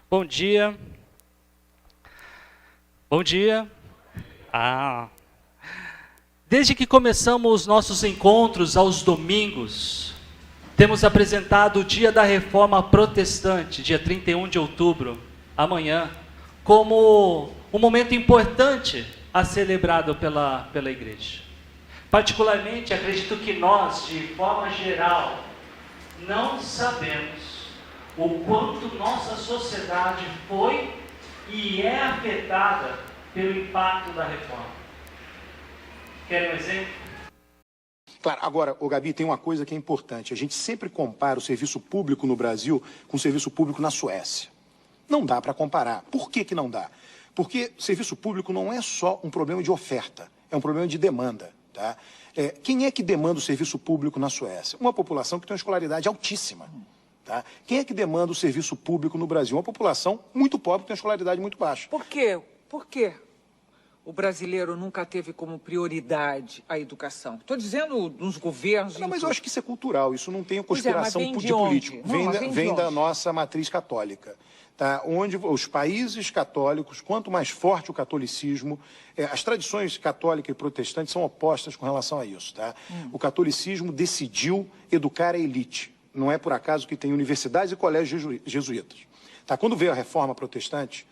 Bom dia. Bom dia. Desde que começamos os nossos encontros aos domingos, temos apresentado o Dia da Reforma Protestante, dia 31 de outubro, amanhã, como um momento importante a celebrado pela igreja. Particularmente, acredito que nós, de forma geral, não sabemos o quanto nossa sociedade foi e é afetada pelo impacto da reforma. Querem um exemplo? Claro, agora, Gabi, tem uma coisa que é importante. A gente sempre compara o serviço público no Brasil com o serviço público na Suécia. Não dá para comparar. Por que não dá? Porque o serviço público não é só um problema de oferta, é um problema de demanda. Tá? Quem é que demanda o serviço público na Suécia? Uma população que tem uma escolaridade altíssima. Tá? Quem é que demanda o serviço público no Brasil? Uma população muito pobre que tem uma escolaridade muito baixa. Por quê? Por quê? O brasileiro nunca teve como prioridade a educação. Estou dizendo nos governos... Não, mas eu acho que isso é cultural, isso não tem conspiração de político. Vem da nossa matriz católica. Tá? Onde os países católicos, quanto mais forte o catolicismo, as tradições católica e protestante são opostas com relação a isso. Tá? O catolicismo decidiu educar a elite. Não é por acaso que tem universidades e colégios jesuítas. Tá? Quando veio a reforma protestante,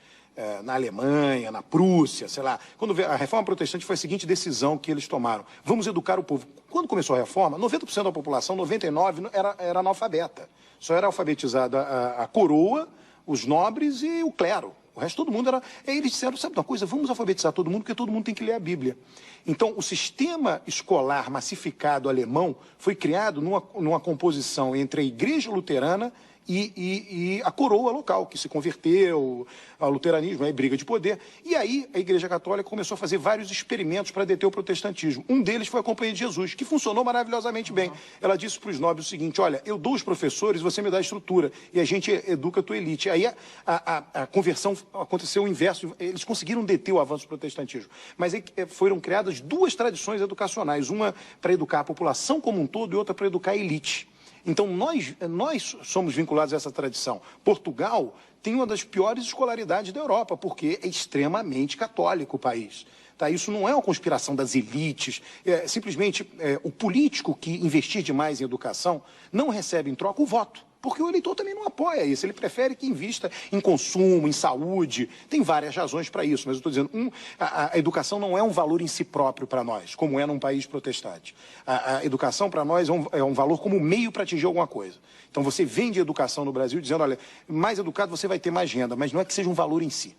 na Alemanha, na Prússia, sei lá, quando veio a reforma protestante foi a seguinte decisão que eles tomaram: vamos educar o povo. Quando começou a reforma, 90% da população, 99% era analfabeta. Só era alfabetizada a coroa, os nobres e o clero. O resto, todo mundo era... Eles disseram, sabe uma coisa, vamos alfabetizar todo mundo, porque todo mundo tem que ler a Bíblia. Então, o sistema escolar massificado alemão foi criado numa composição entre a igreja luterana e a coroa local, que se converteu ao luteranismo, briga de poder. E aí a Igreja Católica começou a fazer vários experimentos para deter o protestantismo. Um deles foi a Companhia de Jesus, que funcionou maravilhosamente bem. Ela disse para os nobres o seguinte: olha, eu dou os professores, você me dá a estrutura, e a gente educa a tua elite. Aí a conversão aconteceu o inverso, eles conseguiram deter o avanço do protestantismo. Mas aí foram criadas duas tradições educacionais, uma para educar a população como um todo e outra para educar a elite. Então, nós somos vinculados a essa tradição. Portugal tem uma das piores escolaridades da Europa, porque é extremamente católico o país. Tá? Isso não é uma conspiração das elites. Simplesmente, o político que investir demais em educação não recebe em troca o voto. Porque o eleitor também não apoia isso, ele prefere que invista em consumo, em saúde. Tem várias razões para isso, mas eu estou dizendo, a educação não é um valor em si próprio para nós, como é num país protestante. A educação para nós é um valor como meio para atingir alguma coisa. Então você vende educação no Brasil dizendo, olha, mais educado você vai ter mais renda, mas não é que seja um valor em si.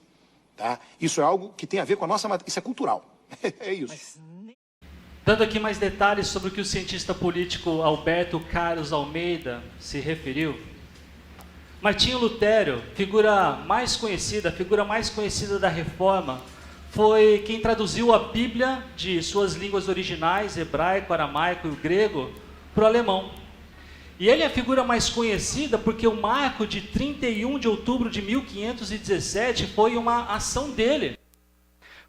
Tá? Isso é algo que tem a ver com a nossa matriz, isso é cultural. É isso. Dando aqui mais detalhes sobre o que o cientista político Alberto Carlos Almeida se referiu. Martinho Lutero, a figura mais conhecida da Reforma, foi quem traduziu a Bíblia de suas línguas originais, hebraico, aramaico e grego, para o alemão. E ele é a figura mais conhecida porque o marco de 31 de outubro de 1517 foi uma ação dele.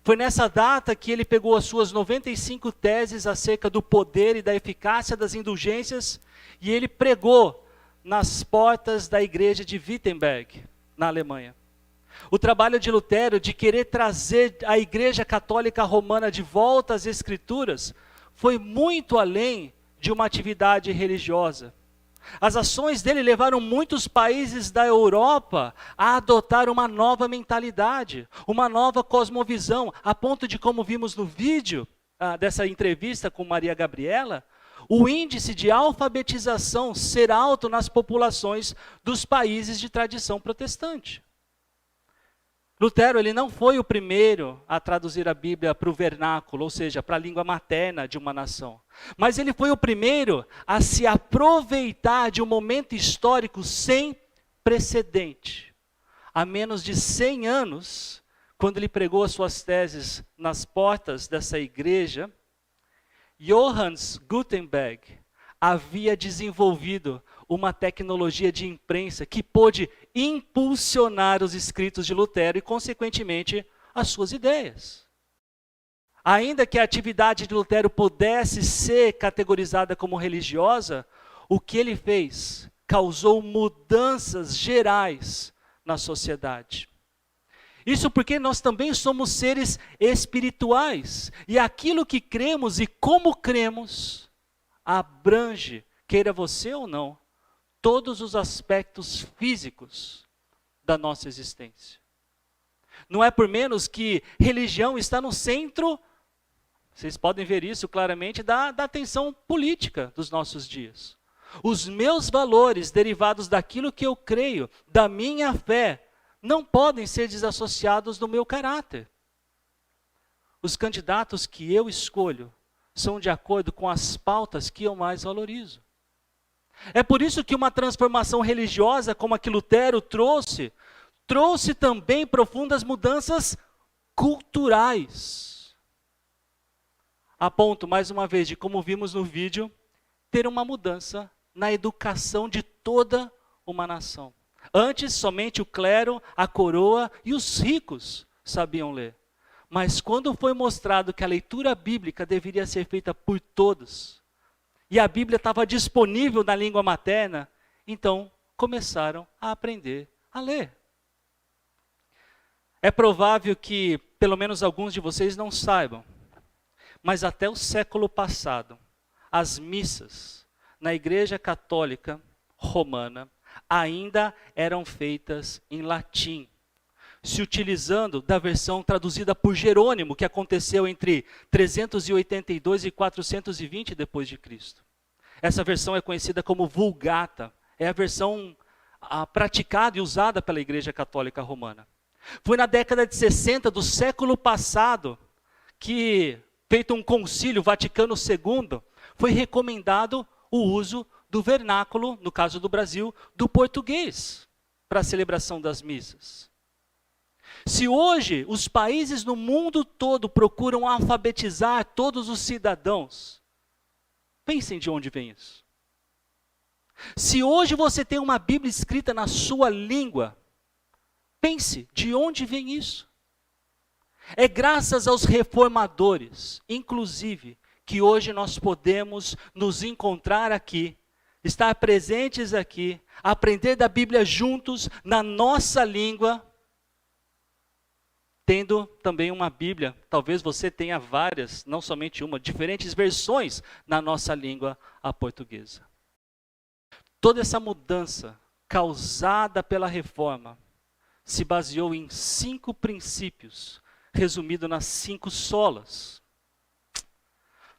Foi nessa data que ele pegou as suas 95 teses acerca do poder e da eficácia das indulgências e ele pregou nas portas da igreja de Wittenberg, na Alemanha. O trabalho de Lutero de querer trazer a Igreja Católica Romana de volta às Escrituras foi muito além de uma atividade religiosa. As ações dele levaram muitos países da Europa a adotar uma nova mentalidade, uma nova cosmovisão, a ponto de, como vimos no vídeo dessa entrevista com Maria Gabriela, o índice de alfabetização ser alto nas populações dos países de tradição protestante. Lutero, ele não foi o primeiro a traduzir a Bíblia para o vernáculo, ou seja, para a língua materna de uma nação. Mas ele foi o primeiro a se aproveitar de um momento histórico sem precedente. Há menos de 100 anos, quando ele pregou as suas teses nas portas dessa igreja, Johannes Gutenberg havia desenvolvido uma tecnologia de imprensa que pôde impulsionar os escritos de Lutero e, consequentemente, as suas ideias. Ainda que a atividade de Lutero pudesse ser categorizada como religiosa, o que ele fez causou mudanças gerais na sociedade. Isso porque nós também somos seres espirituais. E aquilo que cremos e como cremos, abrange, queira você ou não, todos os aspectos físicos da nossa existência. Não é por menos que religião está no centro, vocês podem ver isso claramente, da atenção política dos nossos dias. Os meus valores derivados daquilo que eu creio, da minha fé, não podem ser desassociados do meu caráter. Os candidatos que eu escolho são de acordo com as pautas que eu mais valorizo. É por isso que uma transformação religiosa como a que Lutero trouxe também profundas mudanças culturais. A ponto, mais uma vez, de como vimos no vídeo, ter uma mudança na educação de toda uma nação. Antes, somente o clero, a coroa e os ricos sabiam ler. Mas quando foi mostrado que a leitura bíblica deveria ser feita por todos, e a Bíblia estava disponível na língua materna, então começaram a aprender a ler. É provável que, pelo menos alguns de vocês não saibam, mas até o século passado, as missas na Igreja Católica Romana ainda eram feitas em latim, se utilizando da versão traduzida por Jerônimo, que aconteceu entre 382 e 420 depois de Cristo. Essa versão é conhecida como Vulgata, é a versão praticada e usada pela Igreja Católica Romana. Foi na década de 60 do século passado que, feito um concílio Vaticano II, foi recomendado o uso do vernáculo, no caso do Brasil, do português, para a celebração das missas. Se hoje os países no mundo todo procuram alfabetizar todos os cidadãos, pensem de onde vem isso. Se hoje você tem uma Bíblia escrita na sua língua, pense de onde vem isso. É graças aos reformadores, inclusive, que hoje nós podemos nos encontrar aqui, estar presentes aqui, aprender da Bíblia juntos, na nossa língua, tendo também uma Bíblia, talvez você tenha várias, não somente uma, diferentes versões na nossa língua, a portuguesa. Toda essa mudança causada pela reforma se baseou em 5 princípios, resumido nas 5 solas.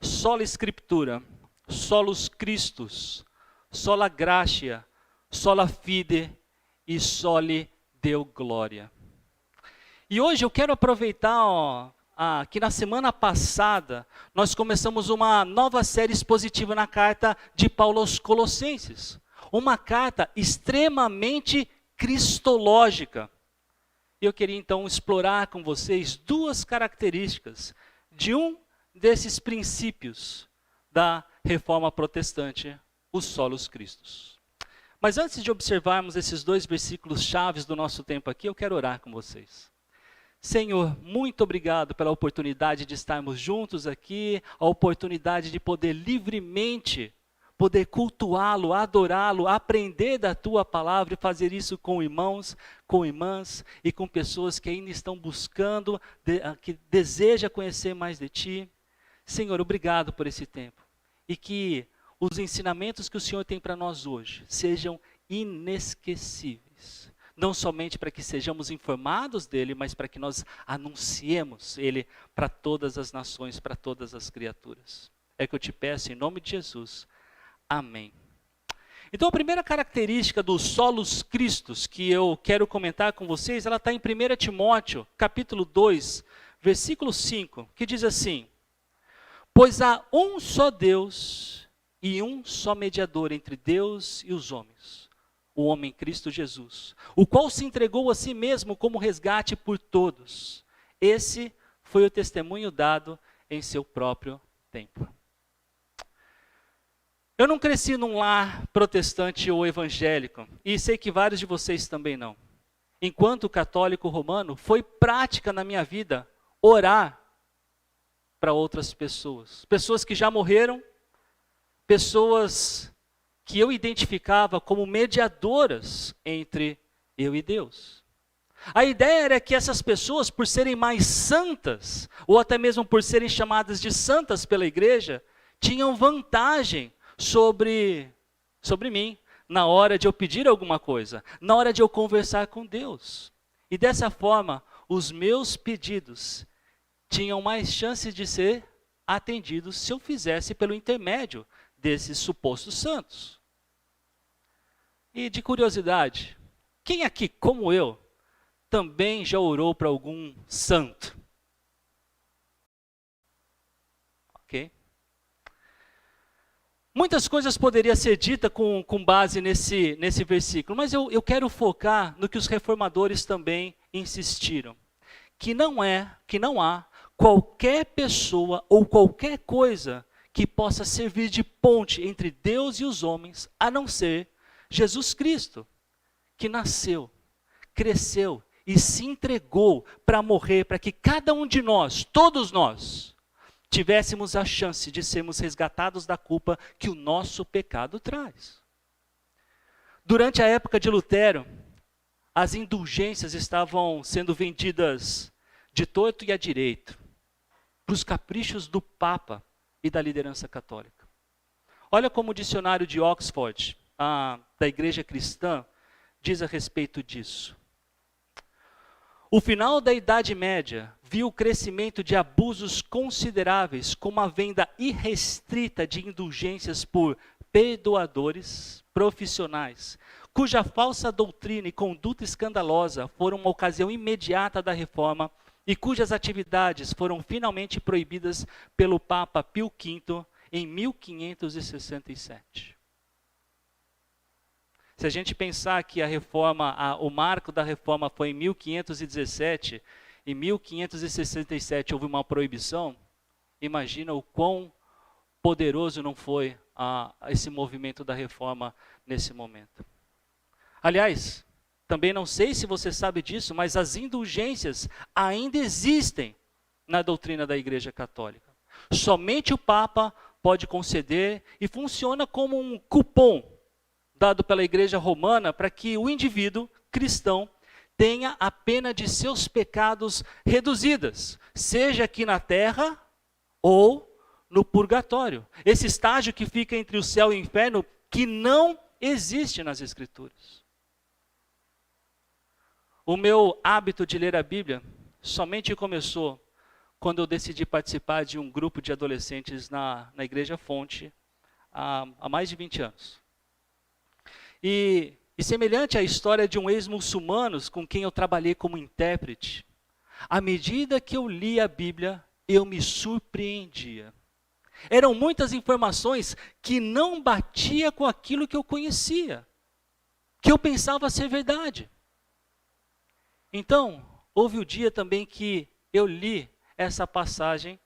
Sola Scriptura, Solus Christus, Sola Gratia, Sola Fide e Soli Deo Gloria. E hoje eu quero aproveitar que na semana passada nós começamos uma nova série expositiva na carta de Paulo aos Colossenses. Uma carta extremamente cristológica. E eu queria então explorar com vocês 2 características de um desses princípios da reforma protestante, os solos Christus. Mas antes de observarmos esses 2 versículos chaves do nosso tempo aqui, eu quero orar com vocês. Senhor, muito obrigado pela oportunidade de estarmos juntos aqui, a oportunidade de poder livremente, poder cultuá-lo, adorá-lo, aprender da Tua palavra e fazer isso com irmãos, com irmãs e com pessoas que ainda estão buscando, que desejam conhecer mais de Ti. Senhor, obrigado por esse tempo. E que os ensinamentos que o Senhor tem para nós hoje sejam inesquecíveis. Não somente para que sejamos informados dele, mas para que nós anunciemos ele para todas as nações, para todas as criaturas. É que eu te peço em nome de Jesus. Amém. Então a primeira característica dos solos Christus que eu quero comentar com vocês, ela está em 1 Timóteo, capítulo 2, versículo 5, que diz assim: pois há um só Deus e um só mediador entre Deus e os homens, o homem Cristo Jesus, o qual se entregou a si mesmo como resgate por todos. Esse foi o testemunho dado em seu próprio tempo. Eu não cresci num lar protestante ou evangélico, e sei que vários de vocês também não. Enquanto católico romano, foi prática na minha vida orar para outras pessoas. Pessoas que já morreram, pessoas que eu identificava como mediadoras entre eu e Deus. A ideia era que essas pessoas, por serem mais santas, ou até mesmo por serem chamadas de santas pela igreja, tinham vantagem sobre mim, na hora de eu pedir alguma coisa, na hora de eu conversar com Deus. E dessa forma, os meus pedidos tinham mais chances de ser atendidos se eu fizesse pelo intermédio desses supostos santos. E de curiosidade, quem aqui, como eu, também já orou para algum santo? Ok? Muitas coisas poderiam ser ditas com base nesse versículo, mas eu quero focar no que os reformadores também insistiram. Que não há qualquer pessoa ou qualquer coisa que possa servir de ponte entre Deus e os homens, a não ser Jesus Cristo, que nasceu, cresceu e se entregou para morrer, para que cada um de nós, todos nós, tivéssemos a chance de sermos resgatados da culpa que o nosso pecado traz. Durante a época de Lutero, as indulgências estavam sendo vendidas de torto e à direito, para os caprichos do Papa e da liderança católica. Olha como o dicionário de Oxford, da Igreja Cristã, diz a respeito disso. O final da Idade Média viu o crescimento de abusos consideráveis, como a venda irrestrita de indulgências por perdoadores profissionais, cuja falsa doutrina e conduta escandalosa foram uma ocasião imediata da reforma e cujas atividades foram finalmente proibidas pelo Papa Pio V em 1567. Se a gente pensar que o marco da reforma foi em 1517, em 1567 houve uma proibição, imagina o quão poderoso não foi esse movimento da reforma nesse momento. Aliás, também não sei se você sabe disso, mas as indulgências ainda existem na doutrina da Igreja Católica. Somente o Papa pode conceder e funciona como um cupom dado pela Igreja Romana para que o indivíduo cristão tenha a pena de seus pecados reduzidas, seja aqui na terra ou no purgatório. Esse estágio que fica entre o céu e o inferno, que não existe nas Escrituras. O meu hábito de ler a Bíblia somente começou quando eu decidi participar de um grupo de adolescentes na Igreja Fonte há mais de 20 anos. E semelhante à história de um ex-muçulmano com quem eu trabalhei como intérprete, à medida que eu lia a Bíblia, eu me surpreendia. Eram muitas informações que não batia com aquilo que eu conhecia, que eu pensava ser verdade. Então, houve o dia também que eu li essa passagem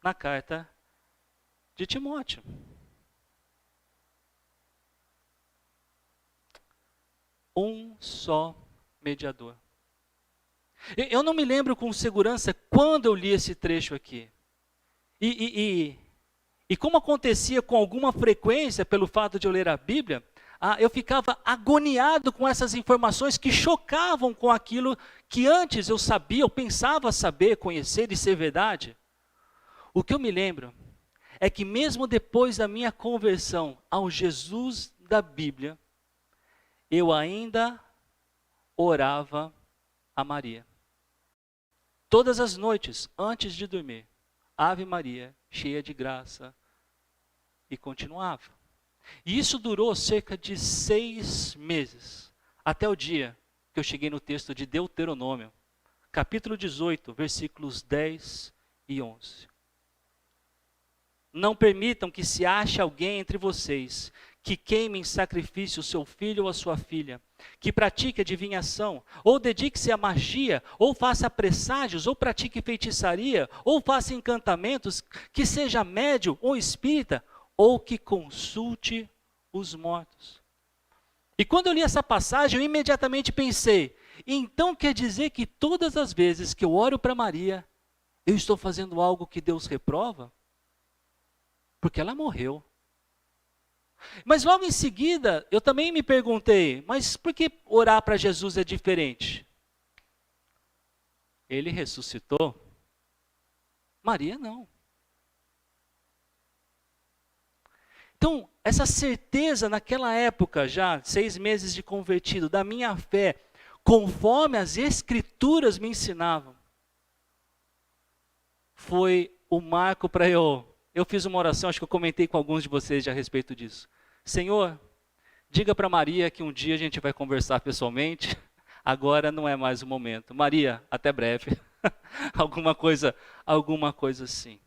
na carta de Timóteo. Um só mediador. Eu não me lembro com segurança quando eu li esse trecho aqui. E como acontecia com alguma frequência pelo fato de eu ler a Bíblia, eu ficava agoniado com essas informações que chocavam com aquilo que antes eu sabia, eu pensava saber, conhecer e ser verdade. O que eu me lembro é que mesmo depois da minha conversão ao Jesus da Bíblia, eu ainda orava a Maria. Todas as noites, antes de dormir, Ave Maria, cheia de graça, e continuava. E isso durou cerca de 6 meses, até o dia que eu cheguei no texto de Deuteronômio, capítulo 18, versículos 10 e 11. Não permitam que se ache alguém entre vocês que queime em sacrifício o seu filho ou a sua filha, que pratique adivinhação, ou dedique-se à magia, ou faça presságios, ou pratique feitiçaria, ou faça encantamentos, que seja médium ou espírita, ou que consulte os mortos. E quando eu li essa passagem, eu imediatamente pensei, então quer dizer que todas as vezes que eu oro para Maria, eu estou fazendo algo que Deus reprova? Porque ela morreu. Mas logo em seguida, eu também me perguntei, mas por que orar para Jesus é diferente? ele ressuscitou. Maria não. Então, essa certeza naquela época, já 6 meses de convertido, da minha fé, conforme as Escrituras me ensinavam, foi o marco para eu fiz uma oração, acho que eu comentei com alguns de vocês já a respeito disso. Senhor, diga para Maria que um dia a gente vai conversar pessoalmente, agora não é mais o momento. Maria, até breve. alguma coisa assim.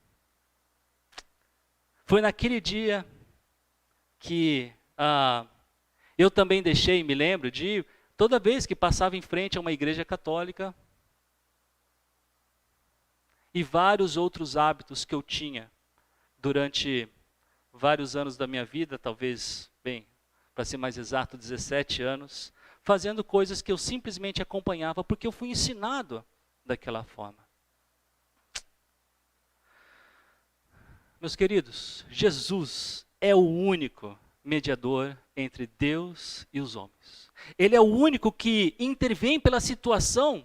Foi naquele dia que eu também deixei, me lembro, de toda vez que passava em frente a uma igreja católica e vários outros hábitos que eu tinha durante vários anos da minha vida, talvez, para ser mais exato, 17 anos, fazendo coisas que eu simplesmente acompanhava porque eu fui ensinado daquela forma. Meus queridos, Jesus é o único mediador entre Deus e os homens. Ele é o único que intervém pela situação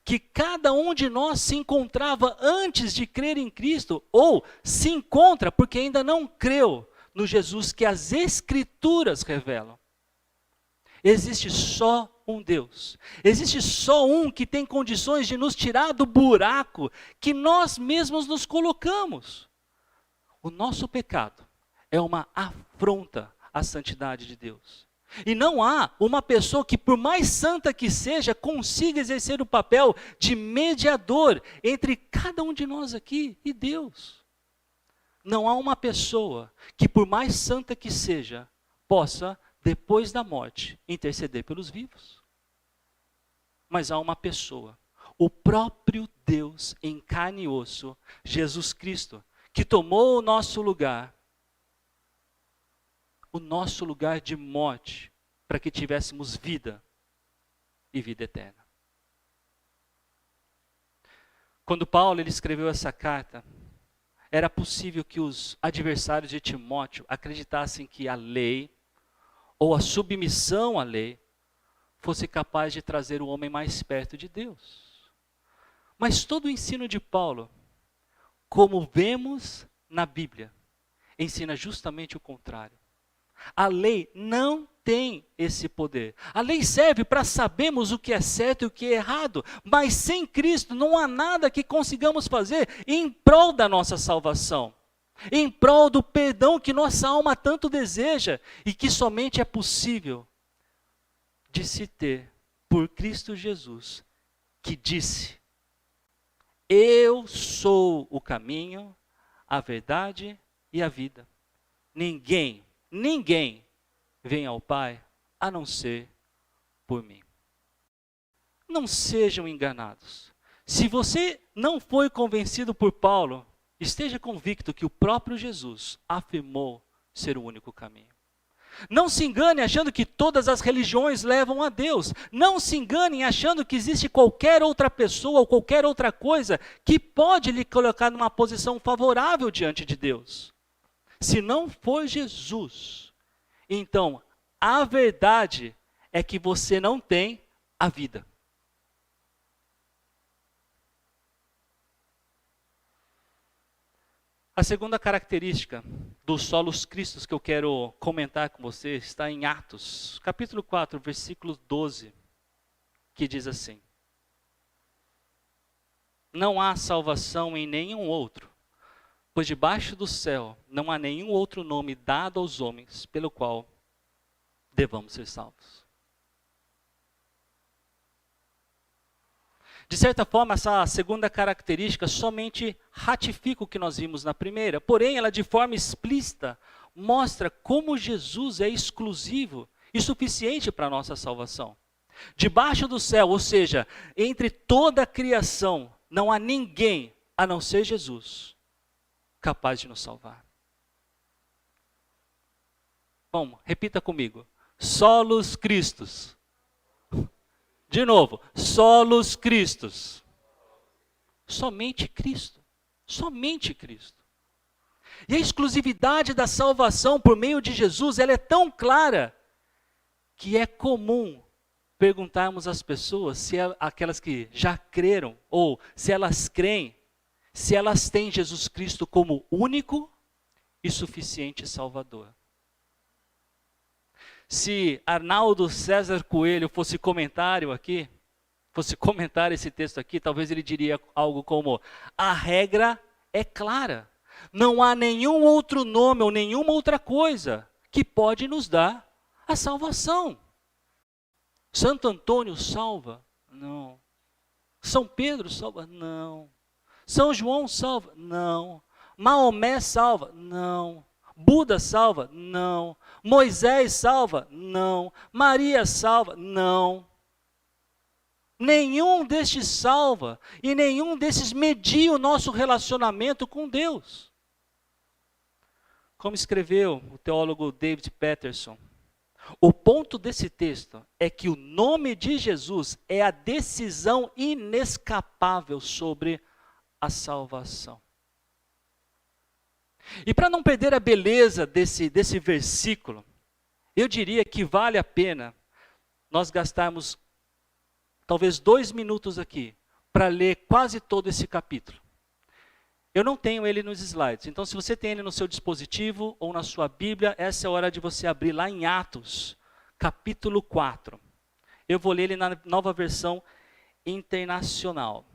que cada um de nós se encontrava antes de crer em Cristo, ou se encontra porque ainda não creu no Jesus que as Escrituras revelam. Existe só um Deus. Existe só um que tem condições de nos tirar do buraco que nós mesmos nos colocamos. O nosso pecado é uma afronta à santidade de Deus. E não há uma pessoa que, por mais santa que seja, consiga exercer o papel de mediador entre cada um de nós aqui e Deus. Não há uma pessoa que, por mais santa que seja, possa, depois da morte, interceder pelos vivos. Mas há uma pessoa, o próprio Deus em carne e osso, Jesus Cristo, que tomou o nosso lugar de morte, para que tivéssemos vida e vida eterna. Quando Paulo ele escreveu essa carta, era possível que os adversários de Timóteo acreditassem que a lei, ou a submissão à lei, fosse capaz de trazer o homem mais perto de Deus. Mas todo o ensino de Paulo, como vemos na Bíblia, ensina justamente o contrário. A lei não tem esse poder. A lei serve para sabermos o que é certo e o que é errado, mas sem Cristo não há nada que consigamos fazer em prol da nossa salvação, em prol do perdão que nossa alma tanto deseja e que somente é possível de se ter por Cristo Jesus, que disse: eu sou o caminho, a verdade e a vida. Ninguém vem ao Pai a não ser por mim. Não sejam enganados. Se você não foi convencido por Paulo, esteja convicto que o próprio Jesus afirmou ser o único caminho. Não se engane achando que todas as religiões levam a Deus. Não se engane achando que existe qualquer outra pessoa ou qualquer outra coisa que pode lhe colocar numa posição favorável diante de Deus. Se não for Jesus, então a verdade é que você não tem a vida. A segunda característica dos solos cristos que eu quero comentar com você está em Atos, capítulo 4, versículo 12, que diz assim: não há salvação em nenhum outro, pois debaixo do céu não há nenhum outro nome dado aos homens pelo qual devamos ser salvos. De certa forma, essa segunda característica somente ratifica o que nós vimos na primeira, porém ela de forma explícita mostra como Jesus é exclusivo e suficiente para a nossa salvação. Debaixo do céu, ou seja, entre toda a criação, não há ninguém a não ser Jesus capaz de nos salvar. Bom, repita comigo. Solos Christus. De novo, solos Christus. Somente Cristo. Somente Cristo. E a exclusividade da salvação por meio de Jesus, ela é tão clara que é comum perguntarmos às pessoas, se aquelas que já creram, ou se elas creem, se elas têm Jesus Cristo como único e suficiente Salvador. Se Arnaldo César Coelho fosse comentar esse texto aqui, talvez ele diria algo como: a regra é clara. Não há nenhum outro nome ou nenhuma outra coisa que pode nos dar a salvação. Santo Antônio salva? Não. São Pedro salva? Não. São João salva? Não. Maomé salva? Não. Buda salva? Não. Moisés salva? Não. Maria salva? Não. Nenhum destes salva e nenhum desses media o nosso relacionamento com Deus. Como escreveu o teólogo David Peterson, o ponto desse texto é que o nome de Jesus é a decisão inescapável sobre a salvação. E para não perder a beleza desse versículo, eu diria que vale a pena nós gastarmos talvez 2 minutos aqui para ler quase todo esse capítulo. Eu não tenho ele nos slides, então se você tem ele no seu dispositivo ou na sua Bíblia, essa é a hora de você abrir lá em Atos, capítulo 4. Eu vou ler ele na Nova Versão Internacional.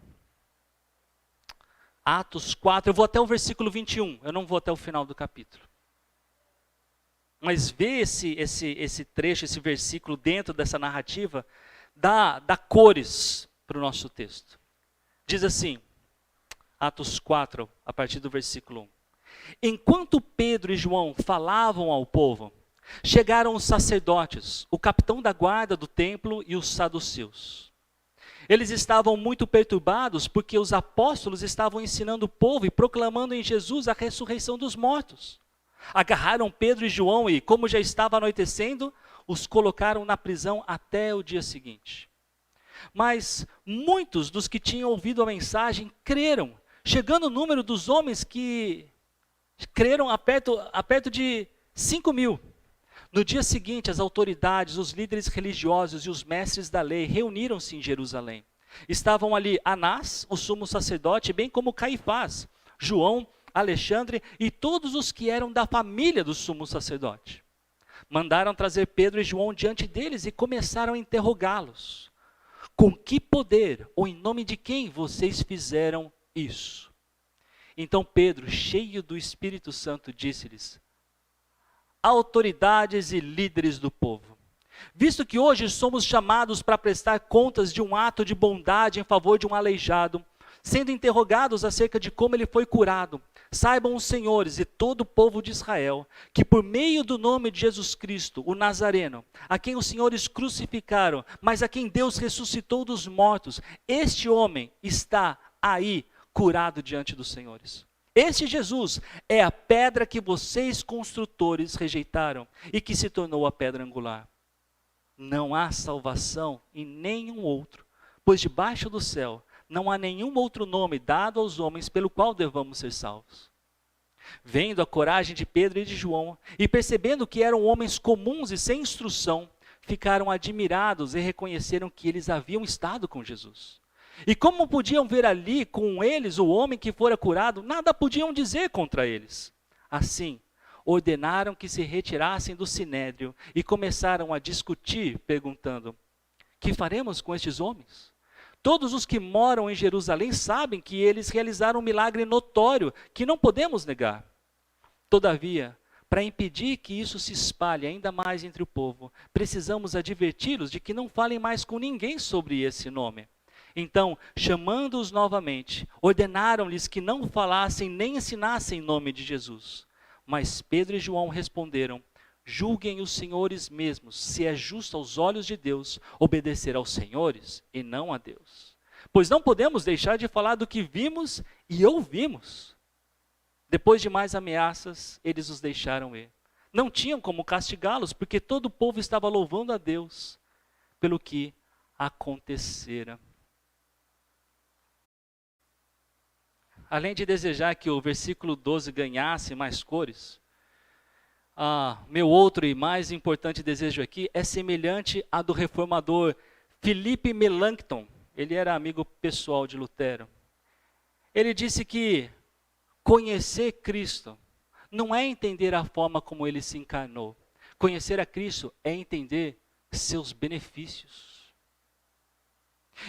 Atos 4, eu vou até o versículo 21, eu não vou até o final do capítulo. Mas ver esse trecho, esse versículo dentro dessa narrativa, dá cores para o nosso texto. Diz assim, Atos 4, a partir do versículo 1. Enquanto Pedro e João falavam ao povo, chegaram os sacerdotes, o capitão da guarda do templo e os saduceus. Eles estavam muito perturbados porque os apóstolos estavam ensinando o povo e proclamando em Jesus a ressurreição dos mortos. Agarraram Pedro e João e, como já estava anoitecendo, os colocaram na prisão até o dia seguinte. Mas muitos dos que tinham ouvido a mensagem creram, chegando o número dos homens que creram a perto de 5.000. No dia seguinte, as autoridades, os líderes religiosos e os mestres da lei reuniram-se em Jerusalém. Estavam ali Anás, o sumo sacerdote, bem como Caifás, João, Alexandre e todos os que eram da família do sumo sacerdote. Mandaram trazer Pedro e João diante deles e começaram a interrogá-los. Com que poder ou em nome de quem vocês fizeram isso? Então Pedro, cheio do Espírito Santo, disse-lhes: autoridades e líderes do povo, visto que hoje somos chamados para prestar contas de um ato de bondade em favor de um aleijado, sendo interrogados acerca de como ele foi curado, saibam os senhores e todo o povo de Israel, que por meio do nome de Jesus Cristo, o Nazareno, a quem os senhores crucificaram, mas a quem Deus ressuscitou dos mortos, este homem está aí curado diante dos senhores. Este Jesus é a pedra que vocês construtores rejeitaram e que se tornou a pedra angular. Não há salvação em nenhum outro, pois debaixo do céu não há nenhum outro nome dado aos homens pelo qual devamos ser salvos. Vendo a coragem de Pedro e de João, e percebendo que eram homens comuns e sem instrução, ficaram admirados e reconheceram que eles haviam estado com Jesus. E como podiam ver ali com eles o homem que fora curado, nada podiam dizer contra eles. Assim, ordenaram que se retirassem do sinédrio e começaram a discutir, perguntando: que faremos com estes homens? Todos os que moram em Jerusalém sabem que eles realizaram um milagre notório que não podemos negar. Todavia, para impedir que isso se espalhe ainda mais entre o povo, precisamos adverti-los de que não falem mais com ninguém sobre esse nome. Então, chamando-os novamente, ordenaram-lhes que não falassem nem ensinassem em nome de Jesus. Mas Pedro e João responderam: julguem os senhores mesmos, se é justo aos olhos de Deus obedecer aos senhores e não a Deus. Pois não podemos deixar de falar do que vimos e ouvimos. Depois de mais ameaças, eles os deixaram ir. Não tinham como castigá-los, porque todo o povo estava louvando a Deus pelo que acontecera. Além de desejar que o versículo 12 ganhasse mais cores, meu outro e mais importante desejo aqui é semelhante à do reformador Philippe Melanchthon, ele era amigo pessoal de Lutero. Ele disse que conhecer Cristo não é entender a forma como ele se encarnou. Conhecer a Cristo é entender seus benefícios.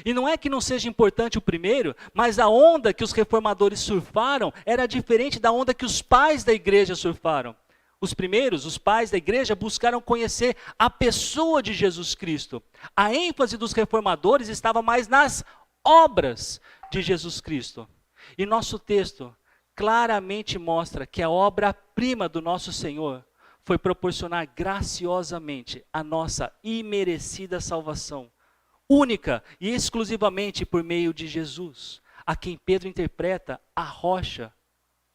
E não é que não seja importante o primeiro, mas a onda que os reformadores surfaram era diferente da onda que os pais da igreja surfaram. Os primeiros, os pais da igreja, buscaram conhecer a pessoa de Jesus Cristo. A ênfase dos reformadores estava mais nas obras de Jesus Cristo. E nosso texto claramente mostra que a obra-prima do nosso Senhor foi proporcionar graciosamente a nossa imerecida salvação, única e exclusivamente por meio de Jesus, a quem Pedro interpreta a rocha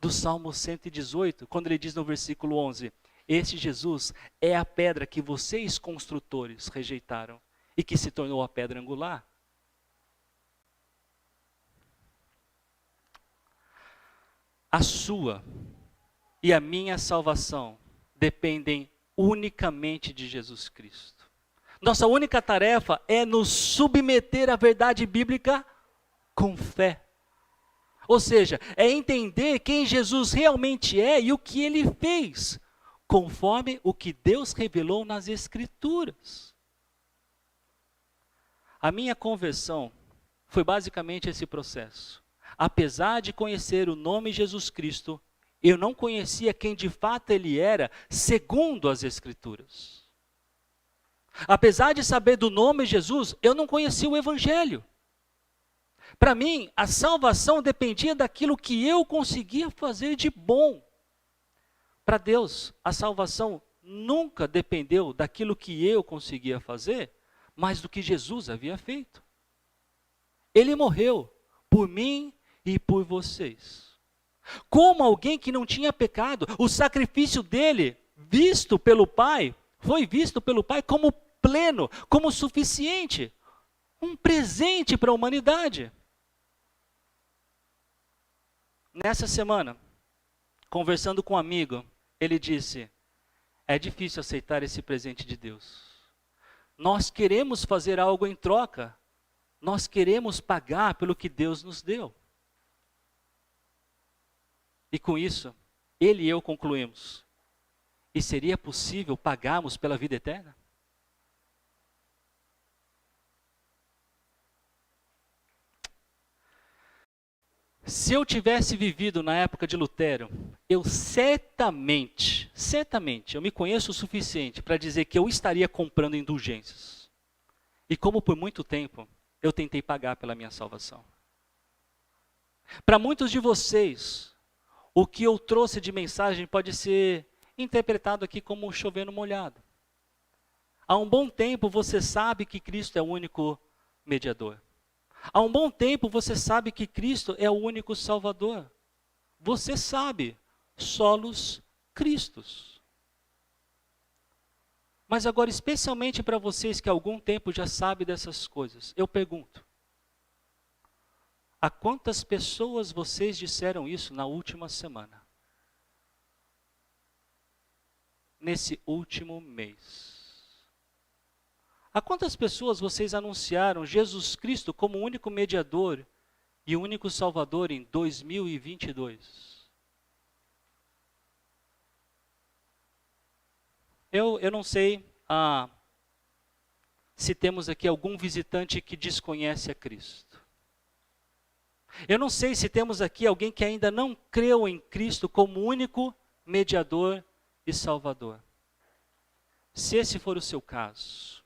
do Salmo 118, quando ele diz no versículo 11, este Jesus é a pedra que vocês construtores rejeitaram e que se tornou a pedra angular. A sua e a minha salvação dependem unicamente de Jesus Cristo. Nossa única tarefa é nos submeter à verdade bíblica com fé. Ou seja, é entender quem Jesus realmente é e o que ele fez, conforme o que Deus revelou nas Escrituras. A minha conversão foi basicamente esse processo. Apesar de conhecer o nome Jesus Cristo, eu não conhecia quem de fato ele era, segundo as Escrituras. Apesar de saber do nome Jesus, eu não conhecia o Evangelho. Para mim, a salvação dependia daquilo que eu conseguia fazer de bom. Para Deus, a salvação nunca dependeu daquilo que eu conseguia fazer, mas do que Jesus havia feito. Ele morreu por mim e por vocês. Como alguém que não tinha pecado, o sacrifício dele, visto pelo Pai, foi visto pelo Pai como pleno, como suficiente, um presente para a humanidade. Nessa semana, conversando com um amigo, ele disse, é difícil aceitar esse presente de Deus. Nós queremos fazer algo em troca, nós queremos pagar pelo que Deus nos deu. E com isso, ele e eu concluímos, e seria possível pagarmos pela vida eterna? Se eu tivesse vivido na época de Lutero, eu certamente, eu me conheço o suficiente para dizer que eu estaria comprando indulgências. E como por muito tempo, eu tentei pagar pela minha salvação. Para muitos de vocês, o que eu trouxe de mensagem pode ser interpretado aqui como chovendo molhado. Há um bom tempo você sabe que Cristo é o único mediador. Há um bom tempo você sabe que Cristo é o único Salvador. Você sabe, solos Cristos. Mas agora, especialmente para vocês que há algum tempo já sabem dessas coisas, eu pergunto, a quantas pessoas vocês disseram isso na última semana? Nesse último mês? A quantas pessoas vocês anunciaram Jesus Cristo como o único mediador e o único Salvador em 2022? Eu não sei se temos aqui algum visitante que desconhece a Cristo. Eu não sei se temos aqui alguém que ainda não creu em Cristo como único mediador e Salvador. Se esse for o seu caso,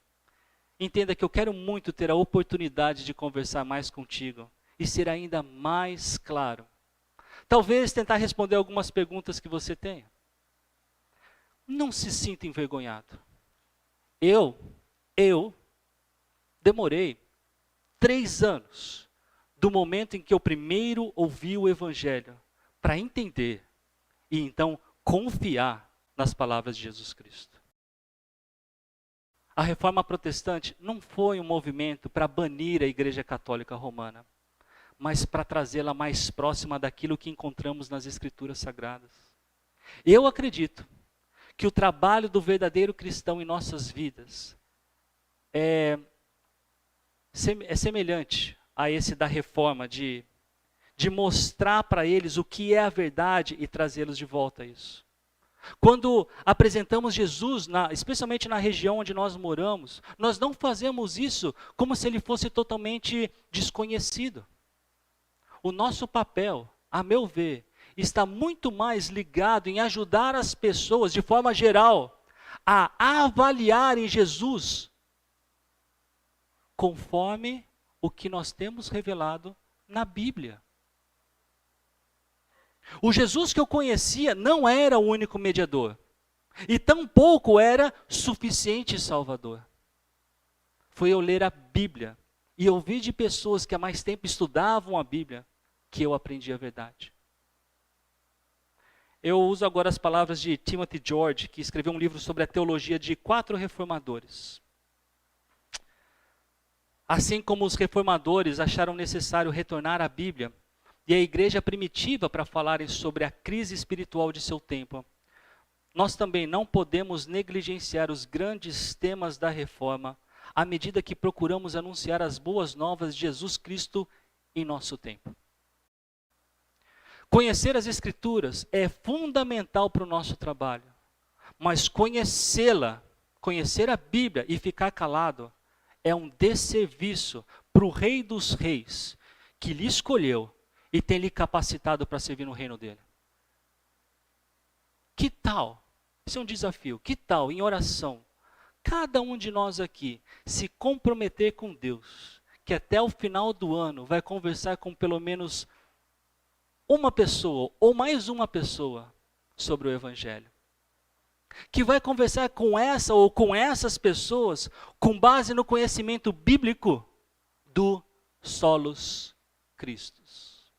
entenda que eu quero muito ter a oportunidade de conversar mais contigo e ser ainda mais claro. Talvez tentar responder algumas perguntas que você tenha. Não se sinta envergonhado. Eu demorei 3 anos do momento em que eu primeiro ouvi o Evangelho para entender e então confiar nas palavras de Jesus Cristo. A Reforma Protestante não foi um movimento para banir a Igreja Católica Romana, mas para trazê-la mais próxima daquilo que encontramos nas Escrituras Sagradas. Eu acredito que o trabalho do verdadeiro cristão em nossas vidas é semelhante a esse da reforma, de mostrar para eles o que é a verdade e trazê-los de volta a isso. Quando apresentamos Jesus, especialmente na região onde nós moramos, nós não fazemos isso como se ele fosse totalmente desconhecido. O nosso papel, a meu ver, está muito mais ligado em ajudar as pessoas, de forma geral, a avaliarem Jesus conforme o que nós temos revelado na Bíblia. O Jesus que eu conhecia não era o único mediador, e tampouco era suficiente salvador. Foi eu ler a Bíblia e ouvir de pessoas que há mais tempo estudavam a Bíblia que eu aprendi a verdade. Eu uso agora as palavras de Timothy George, que escreveu um livro sobre a teologia de 4 reformadores. Assim como os reformadores acharam necessário retornar à Bíblia e à igreja primitiva para falarem sobre a crise espiritual de seu tempo, nós também não podemos negligenciar os grandes temas da reforma à medida que procuramos anunciar as boas novas de Jesus Cristo em nosso tempo. Conhecer as Escrituras é fundamental para o nosso trabalho, mas conhecê-la, conhecer a Bíblia e ficar calado é um desserviço para o Rei dos Reis, que lhe escolheu e tem lhe capacitado para servir no reino dele. Que tal? Esse é um desafio. Que tal, em oração, cada um de nós aqui se comprometer com Deus, que até o final do ano vai conversar com pelo menos uma pessoa ou mais uma pessoa sobre o Evangelho? Que vai conversar com essa ou com essas pessoas com base no conhecimento bíblico do solos Christus.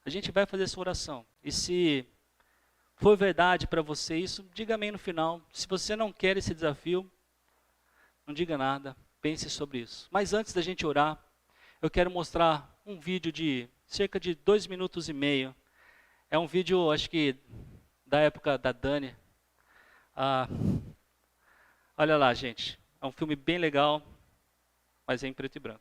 A gente vai fazer essa oração. E se for verdade para você isso, diga amém no final. Se você não quer esse desafio, não diga nada, pense sobre isso. Mas antes da gente orar, eu quero mostrar um vídeo de cerca de 2 minutos e meio. É um vídeo, acho que, da época da Dani. Olha lá, gente. É um filme bem legal, mas é em preto e branco.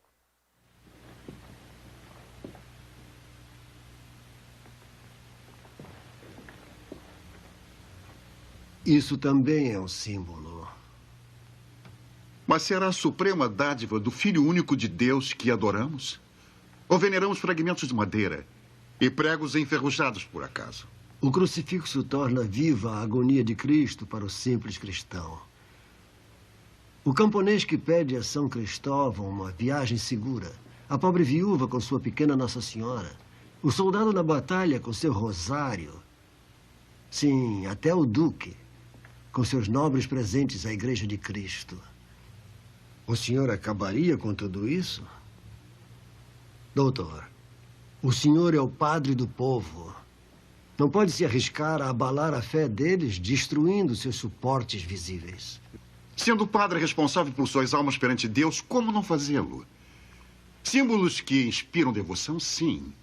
Isso também é um símbolo. Mas será a suprema dádiva do Filho único de Deus que adoramos? Ou veneramos fragmentos de madeira e pregos enferrujados por acaso? O crucifixo torna viva a agonia de Cristo para o simples cristão. O camponês que pede a São Cristóvão uma viagem segura. A pobre viúva com sua pequena Nossa Senhora. O soldado na batalha com seu rosário. Sim, até o duque, com seus nobres presentes à Igreja de Cristo. O senhor acabaria com tudo isso? Doutor, o senhor é o padre do povo. Não pode se arriscar a abalar a fé deles, destruindo seus suportes visíveis. Sendo o padre responsável por suas almas perante Deus, como não fazê-lo? Símbolos que inspiram devoção, sim.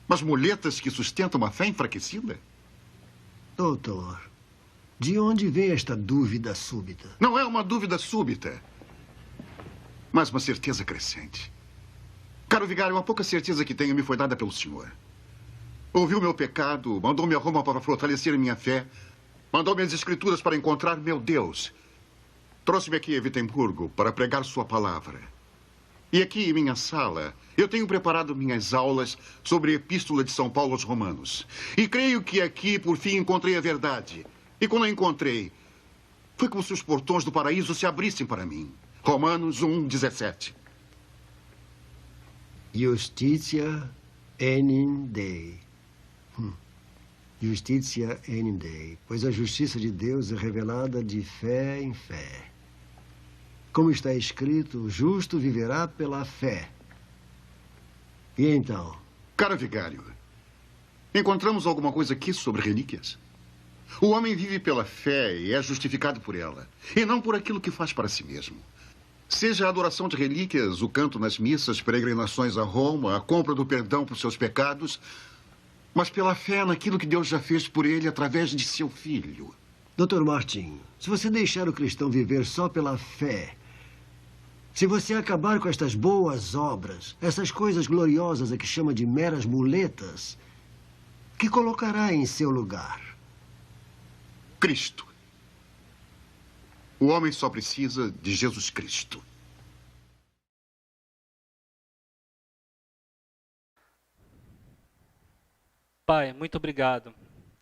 Mas muletas que sustentam uma fé enfraquecida? Doutor, de onde vem esta dúvida súbita? Não é uma dúvida súbita, mas uma certeza crescente. Caro vigário, a pouca certeza que tenho me foi dada pelo senhor. Ouviu meu pecado, mandou-me a Roma para fortalecer minha fé, mandou-me as escrituras para encontrar meu Deus. Trouxe-me aqui a Vitemburgo para pregar sua palavra. E aqui em minha sala, eu tenho preparado minhas aulas sobre a Epístola de São Paulo aos Romanos. E creio que aqui, por fim, encontrei a verdade. E quando a encontrei, foi como se os portões do paraíso se abrissem para mim. Romanos 1:17. Justitia enim Dei. Justitia enim Dei. Pois a justiça de Deus é revelada de fé em fé. Como está escrito, o justo viverá pela fé. E então? Caro vigário, encontramos alguma coisa aqui sobre relíquias? O homem vive pela fé e é justificado por ela, e não por aquilo que faz para si mesmo. Seja a adoração de relíquias, o canto nas missas, peregrinações a Roma, a compra do perdão por seus pecados, mas pela fé naquilo que Deus já fez por ele através de seu Filho. Dr. Martin, se você deixar o cristão viver só pela fé, Se você acabar com estas boas obras, essas coisas gloriosas a que chama de meras muletas, que colocará em seu lugar? Cristo. O homem só precisa de Jesus Cristo. Pai, muito obrigado.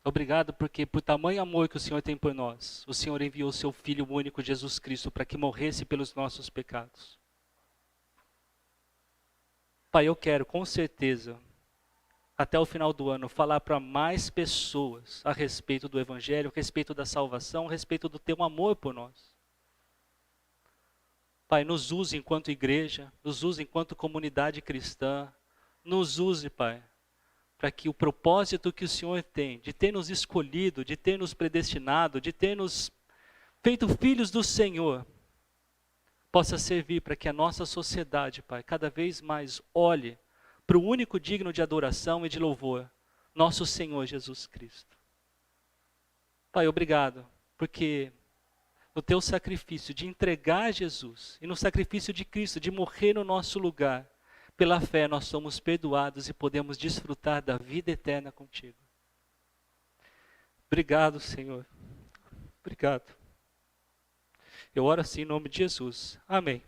Obrigado porque por tamanho amor que o Senhor tem por nós, o Senhor enviou o seu Filho único, Jesus Cristo, para que morresse pelos nossos pecados. Pai, eu quero, com certeza, até o final do ano, falar para mais pessoas a respeito do Evangelho, a respeito da salvação, a respeito do teu amor por nós. Pai, nos use enquanto igreja, nos use enquanto comunidade cristã, nos use, Pai, para que o propósito que o Senhor tem, de ter nos escolhido, de ter nos predestinado, de ter nos feito filhos do Senhor, possa servir para que a nossa sociedade, Pai, cada vez mais olhe para o único digno de adoração e de louvor, nosso Senhor Jesus Cristo. Pai, obrigado, porque no teu sacrifício de entregar Jesus e no sacrifício de Cristo, de morrer no nosso lugar, pela fé nós somos perdoados e podemos desfrutar da vida eterna contigo. Obrigado, Senhor. Obrigado. Eu oro assim em nome de Jesus. Amém.